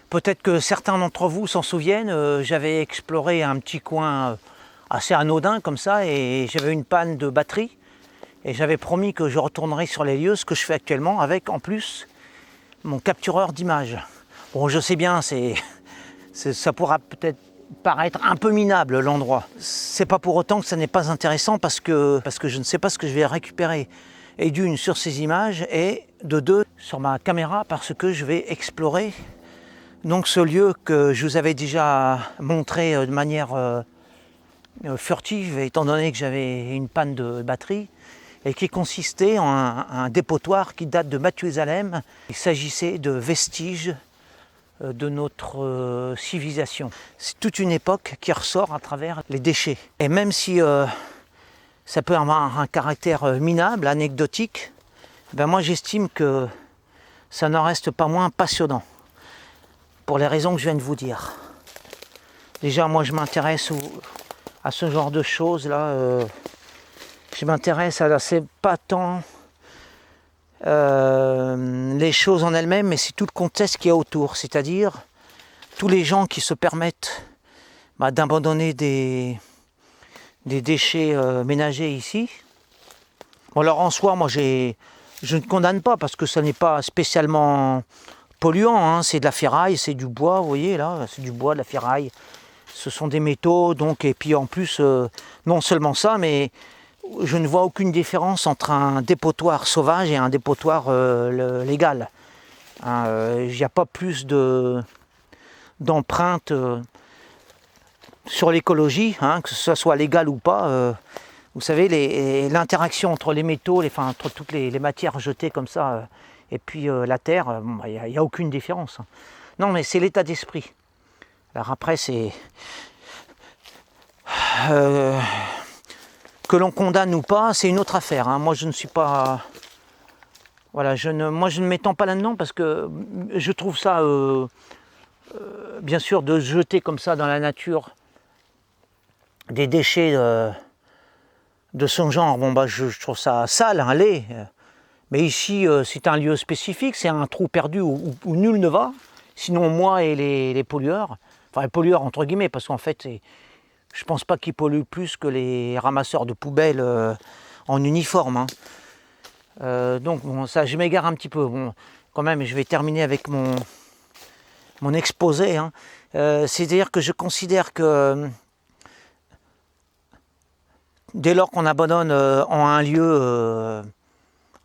Peut-être que certains d'entre vous s'en souviennent, j'avais exploré un petit coin assez anodin comme ça et j'avais une panne de batterie. Et j'avais promis que je retournerais sur les lieux, ce que je fais actuellement, avec en plus mon captureur d'images. Bon, je sais bien, ça pourra peut-être paraître un peu minable l'endroit. C'est pas pour autant que ça n'est pas intéressant parce que je ne sais pas ce que je vais récupérer. Et d'une sur ces images et de deux sur ma caméra parce que je vais explorer donc ce lieu que je vous avais déjà montré de manière furtive étant donné que j'avais une panne de batterie et qui consistait en un dépotoir qui date de Mathusalem. Il s'agissait de vestiges de notre civilisation. C'est toute une époque qui ressort à travers les déchets. Et même si ça peut avoir un caractère minable, anecdotique, ben moi j'estime que ça n'en reste pas moins passionnant, pour les raisons que je viens de vous dire. Déjà, moi je m'intéresse à ce genre de choses là. Je m'intéresse à c'est pas tant les choses en elles-mêmes, mais c'est tout le contexte qu'il y a autour, c'est-à-dire tous les gens qui se permettent d'abandonner des déchets ménagers ici. Bon, alors en soi, moi je ne condamne pas parce que ça n'est pas spécialement polluant, hein. C'est de la ferraille, c'est du bois, vous voyez là, c'est du bois, de la ferraille. Ce sont des métaux, donc, et puis en plus, non seulement ça, mais je ne vois aucune différence entre un dépotoir sauvage et un dépotoir légal. Il n'y a pas plus d'empreinte sur l'écologie, hein, que ce soit légal ou pas. Vous savez, l'interaction entre les métaux, entre toutes les matières jetées comme ça, et puis la terre, il n'y a aucune différence. Non, mais c'est l'état d'esprit. Alors après, c'est... que l'on condamne ou pas, c'est une autre affaire. Hein. Moi, je ne suis pas... Voilà, moi, je ne m'étends pas là-dedans parce que je trouve ça... bien sûr, de jeter comme ça dans la nature des déchets de son genre, bon, je trouve ça sale, hein, laid. Mais ici, c'est un lieu spécifique, c'est un trou perdu où nul ne va. Sinon, moi et les pollueurs, enfin les pollueurs entre guillemets, parce qu'en fait, je pense pas qu'ils polluent plus que les ramasseurs de poubelles en uniforme. Hein. Donc bon, ça, je m'égare un petit peu. Bon, quand même, je vais terminer avec mon exposé. Hein. C'est-à-dire que je considère que dès lors qu'on abandonne en un lieu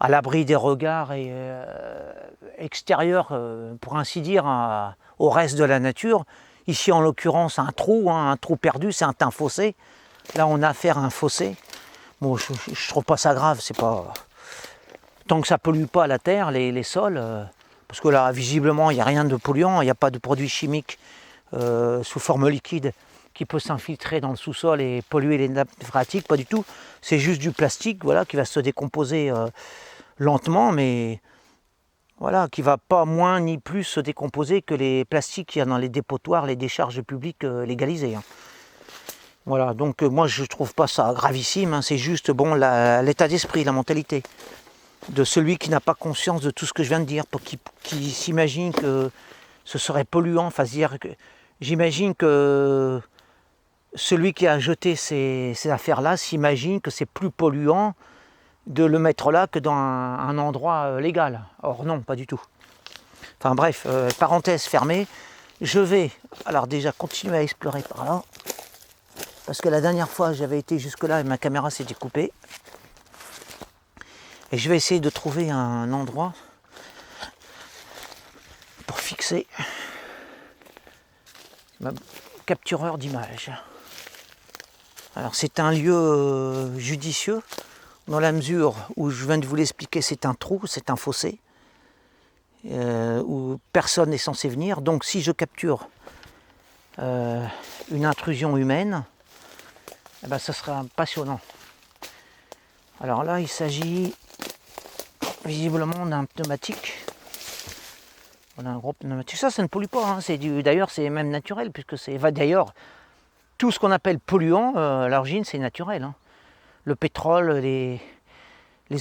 à l'abri des regards et extérieurs, pour ainsi dire, au reste de la nature, ici en l'occurrence un trou perdu, c'est un fossé. Là on a affaire à un fossé. Bon, je trouve pas ça grave, c'est pas... Tant que ça pollue pas la terre, les sols, parce que là visiblement il n'y a rien de polluant, il n'y a pas de produits chimiques sous forme liquide qui peut s'infiltrer dans le sous-sol et polluer les nappes phréatiques, pas du tout. C'est juste du plastique, voilà, qui va se décomposer lentement, mais voilà, qui va pas moins ni plus se décomposer que les plastiques qu'il y a dans les dépotoirs, les décharges publiques légalisées. Hein. Voilà, donc moi je trouve pas ça gravissime, hein, c'est juste bon l'état d'esprit, la mentalité de celui qui n'a pas conscience de tout ce que je viens de dire, pour qui s'imagine que ce serait polluant, enfin dire que j'imagine que celui qui a jeté ces affaires-là s'imagine que c'est plus polluant de le mettre là que dans un endroit légal. Or non, pas du tout. Enfin bref, parenthèse fermée. Je vais alors déjà continuer à explorer par là. Parce que la dernière fois j'avais été jusque là et ma caméra s'était coupée. Et je vais essayer de trouver un endroit pour fixer ma captureur d'image. Alors c'est un lieu judicieux, dans la mesure où je viens de vous l'expliquer, c'est un trou, c'est un fossé, où personne n'est censé venir. Donc si je capture une intrusion humaine, eh ben, ça sera passionnant. Alors là, il s'agit visiblement d'un pneumatique. Voilà, un gros pneumatique. Ça ne pollue pas, hein. D'ailleurs c'est même naturel, puisque c'est... D'ailleurs, tout ce qu'on appelle polluant, à l'origine, c'est naturel. Hein. Le pétrole, les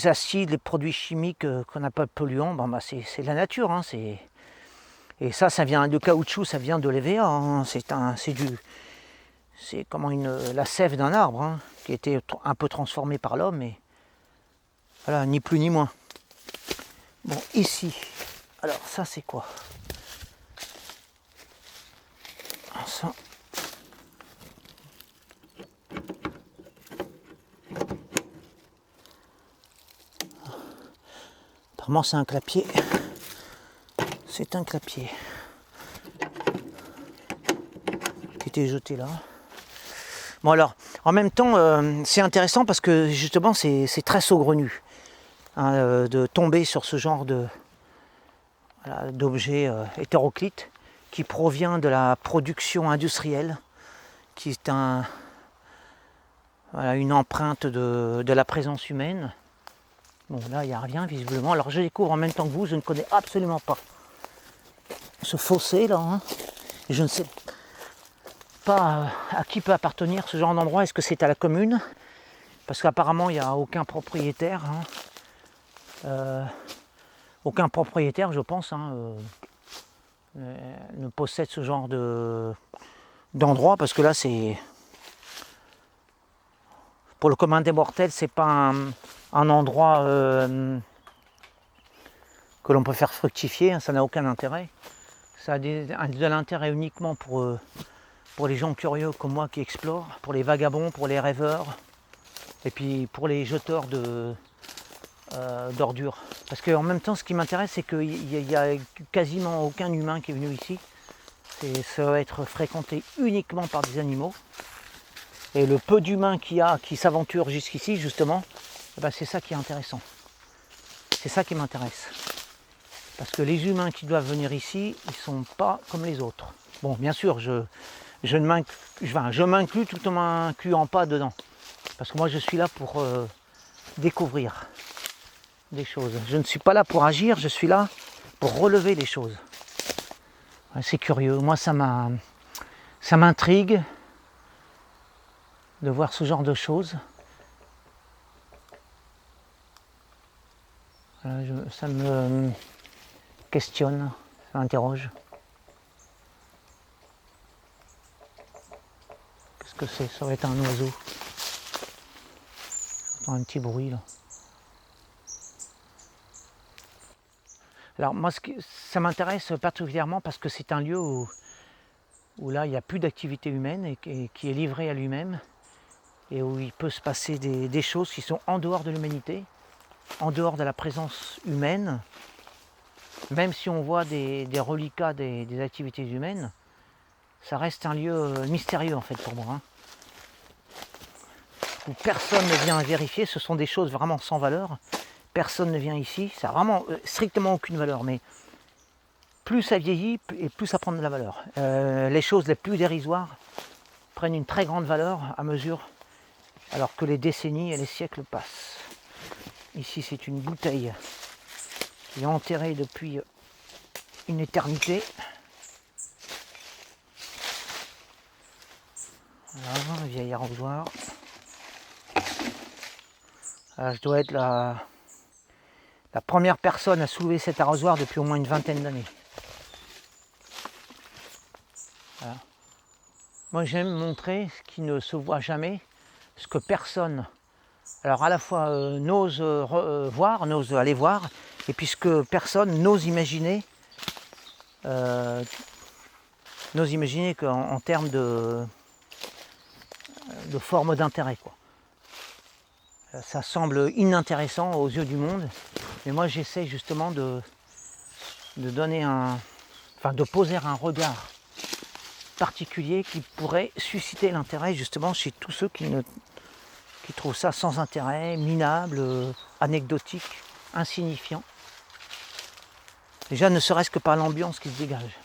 acides, les produits chimiques qu'on appelle polluants, c'est la nature. Hein, Et ça vient de caoutchouc, ça vient de l'EVA. Hein. C'est comment la sève d'un arbre hein, qui a été un peu transformée par l'homme, mais voilà, ni plus ni moins. Bon, ici, alors ça c'est quoi? Ça. Apparemment c'est un clapier. C'est un clapier qui était jeté là. Bon alors, en même temps, c'est intéressant parce que justement c'est très saugrenu hein, de tomber sur ce genre voilà, d'objet hétéroclite qui provient de la production industrielle, qui est voilà, une empreinte de la présence humaine. Bon là il n'y a rien visiblement. Alors je découvre en même temps que vous, je ne connais absolument pas ce fossé là. Hein. Je ne sais pas à qui peut appartenir ce genre d'endroit. Est-ce que c'est à la commune? Parce qu'apparemment il n'y a aucun propriétaire. Hein. Aucun propriétaire, je pense, hein, ne possède ce genre d'endroit, parce que là c'est... Pour le commun des mortels, c'est pas un endroit que l'on peut faire fructifier, hein, ça n'a aucun intérêt. Ça a de l'intérêt uniquement pour les gens curieux comme moi qui explorent, pour les vagabonds, pour les rêveurs, et puis pour les jeteurs d'ordures. Parce qu'en même temps, ce qui m'intéresse, c'est qu'il n'y a quasiment aucun humain qui est venu ici. Ça va être fréquenté uniquement par des animaux. Et le peu d'humains qu'il y a qui s'aventurent jusqu'ici, justement, eh ben c'est ça qui est intéressant. C'est ça qui m'intéresse. Parce que les humains qui doivent venir ici, ils ne sont pas comme les autres. Bon, bien sûr, je m'inclus tout en m'incluant pas dedans. Parce que moi, je suis là pour découvrir des choses. Je ne suis pas là pour agir, je suis là pour relever les choses. C'est curieux. Moi, ça m'intrigue de voir ce genre de choses. Ça me questionne, ça m'interroge. Qu'est-ce que c'est? Ça va être un oiseau. J'entends un petit bruit là. Alors moi, ça m'intéresse particulièrement parce que c'est un lieu où là, il n'y a plus d'activité humaine et qui est livré à lui-même et où il peut se passer des choses qui sont en dehors de l'humanité, en dehors de la présence humaine. Même si on voit des reliquats des activités humaines, ça reste un lieu mystérieux en fait pour moi. Hein. Où personne ne vient vérifier, ce sont des choses vraiment sans valeur. Personne ne vient ici, ça n'a vraiment strictement aucune valeur. Mais plus ça vieillit et plus ça prend de la valeur. Les choses les plus dérisoires prennent une très grande valeur à mesure, alors que les décennies et les siècles passent. Ici c'est une bouteille qui est enterrée depuis une éternité. Voilà, un vieil arrosoir. Je dois être la première personne à soulever cet arrosoir depuis au moins une vingtaine d'années. Voilà. Moi j'aime montrer ce qui ne se voit jamais, ce que personne, alors à la fois n'ose voir, n'ose aller voir, et puis ce que personne n'ose imaginer qu'en termes de forme d'intérêt, quoi. Ça semble inintéressant aux yeux du monde, mais moi j'essaie justement de donner de poser un regard particulier qui pourrait susciter l'intérêt justement chez tous ceux qui trouvent ça sans intérêt, minable, anecdotique, insignifiant. Déjà ne serait-ce que par l'ambiance qui se dégage.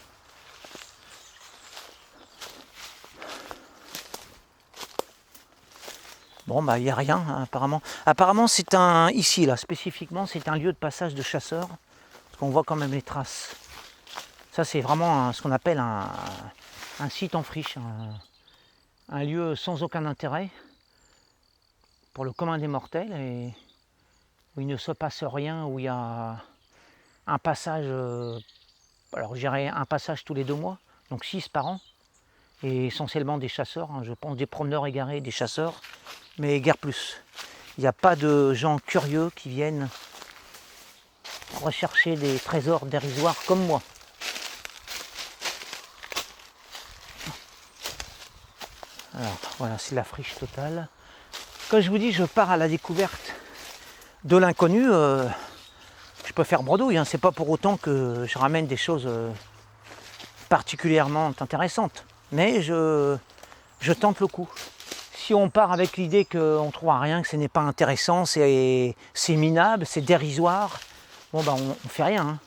Bon bah il n'y a rien hein, apparemment. Apparemment c'est ici là spécifiquement c'est un lieu de passage de chasseurs. Parce qu'on voit quand même les traces. Ça c'est vraiment ce qu'on appelle un site en friche. Un lieu sans aucun intérêt pour le commun des mortels et où il ne se passe rien, où il y a un passage Alors j'irai un passage tous les 2 mois, donc 6 par an. Et essentiellement des chasseurs, hein, je pense des promeneurs égarés, des chasseurs, mais guère plus. Il n'y a pas de gens curieux qui viennent rechercher des trésors dérisoires comme moi. Alors voilà, c'est la friche totale. Quand je vous dis je pars à la découverte de l'inconnu, je peux faire bredouille, hein. C'est pas pour autant que je ramène des choses particulièrement intéressantes. Mais je tente le coup. Si on part avec l'idée qu'on ne trouvera rien, que ce n'est pas intéressant, c'est minable, c'est dérisoire, bon ben on fait rien, hein.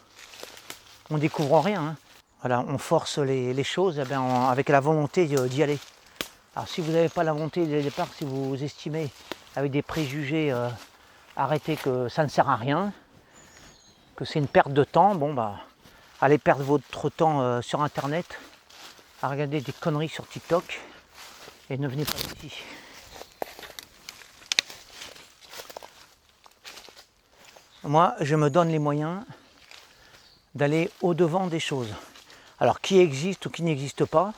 On découvre rien, hein. Voilà, on force les choses eh bien, avec la volonté d'y aller. Alors si vous n'avez pas la volonté dès le départ, si vous estimez avec des préjugés arrêtés que ça ne sert à rien, que c'est une perte de temps, bon bah allez perdre votre temps sur internet, à regarder des conneries sur TikTok et ne venez pas ici. Moi, je me donne les moyens d'aller au-devant des choses. Alors, qui existent ou qui n'existent pas,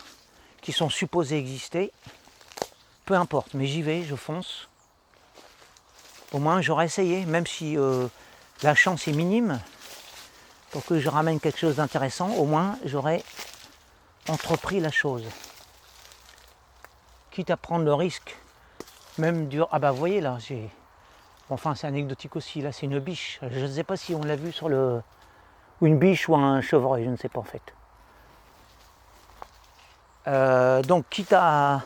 qui sont supposés exister, peu importe, mais j'y vais, je fonce. Au moins, j'aurais essayé, même si la chance est minime, pour que je ramène quelque chose d'intéressant, au moins, j'aurais entrepris la chose. Quitte à prendre le risque, même du... Ah bah, vous voyez, là, j'ai... Enfin, c'est anecdotique aussi, là, c'est une biche. Je ne sais pas si on l'a vu sur le... Ou une biche ou un chevreuil, je ne sais pas en fait. Donc, quitte à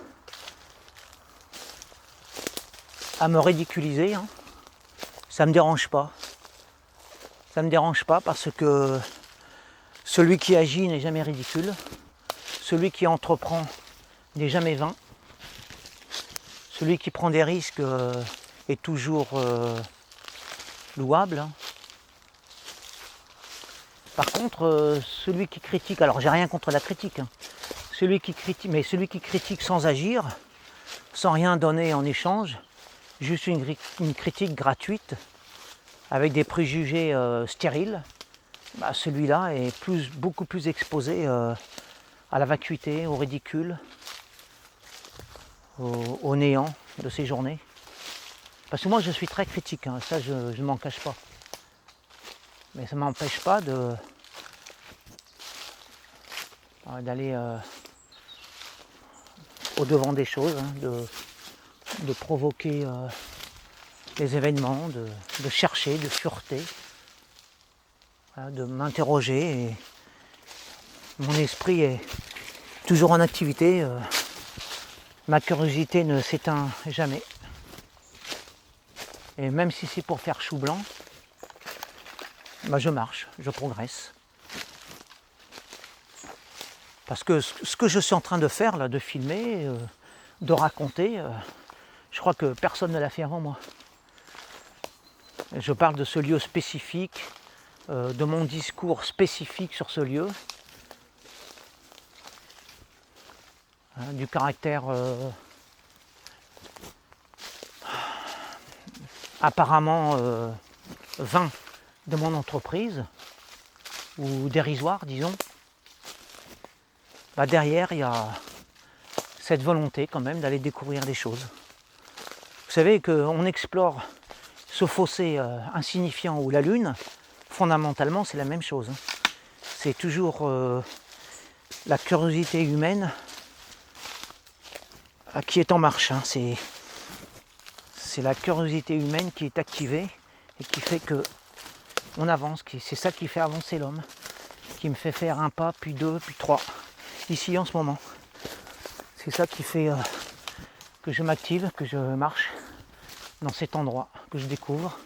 me ridiculiser, hein, ça ne me dérange pas. Ça ne me dérange pas parce que celui qui agit n'est jamais ridicule. Celui qui entreprend n'est jamais vain. Celui qui prend des risques est toujours louable. Par contre, celui qui critique, alors j'ai rien contre la critique, hein, celui qui critique sans agir, sans rien donner en échange, juste une critique gratuite, avec des préjugés stériles, bah celui-là est beaucoup plus exposé à la vacuité, au ridicule, au néant de ces journées. Parce que moi je suis très critique, hein, ça je ne m'en cache pas. Mais ça ne m'empêche pas d'aller au-devant des choses, hein, de provoquer les événements, de chercher, de fureter, voilà, de m'interroger. Et mon esprit est toujours en activité, ma curiosité ne s'éteint jamais. Et même si c'est pour faire chou blanc, bah je marche, je progresse. Parce que ce que je suis en train de faire, là, de filmer, de raconter, je crois que personne ne l'a fait avant moi. Je parle de ce lieu spécifique, de mon discours spécifique sur ce lieu, hein, du caractère apparemment vain de mon entreprise, ou dérisoire, disons. Bah derrière, il y a cette volonté quand même d'aller découvrir des choses. Vous savez qu'on explore ce fossé insignifiant ou la Lune, fondamentalement c'est la même chose. C'est toujours la curiosité humaine qui est en marche. C'est la curiosité humaine qui est activée et qui fait que on avance. C'est ça qui fait avancer l'homme, qui me fait faire un pas, puis deux, puis trois. Ici en ce moment. C'est ça qui fait que je m'active, que je marche dans cet endroit, que je découvre,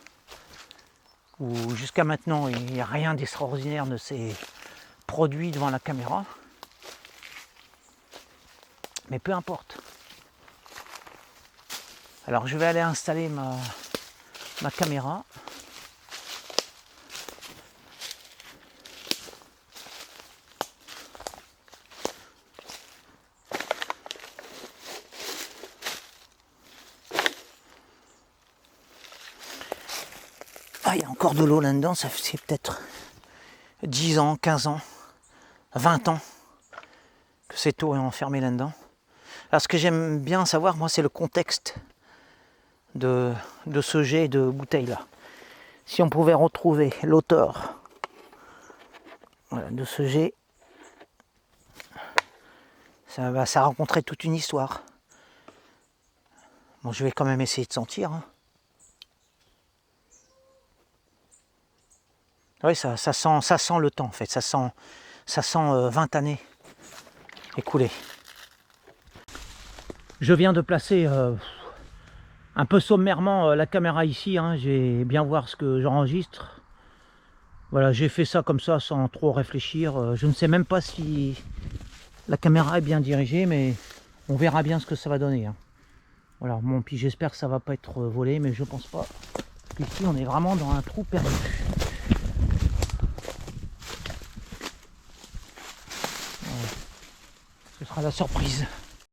où jusqu'à maintenant il n'y a rien d'extraordinaire ne s'est produit devant la caméra. Mais peu importe. Alors je vais aller installer ma caméra. Ah, il y a encore de l'eau là-dedans, ça fait peut-être 10 ans, 15 ans 20 ans que cette eau est enfermée là-dedans. Alors ce que j'aime bien savoir, moi, c'est le contexte de ce jet de bouteille là. Si on pouvait retrouver l'auteur de ce jet, ça raconterait toute une histoire. Bon, je vais quand même essayer de sentir. Hein. Oui, ça sent le temps en fait, ça sent 20 années écoulées. Je viens de placer un peu sommairement la caméra ici, hein. Je vais bien voir ce que j'enregistre. Voilà, j'ai fait ça comme ça sans trop réfléchir. Je ne sais même pas si la caméra est bien dirigée, mais on verra bien ce que ça va donner. Hein. Voilà, bon, puis j'espère que ça va pas être volé, mais je pense pas. Ici, on est vraiment dans un trou perdu. Voilà. Ce sera la surprise.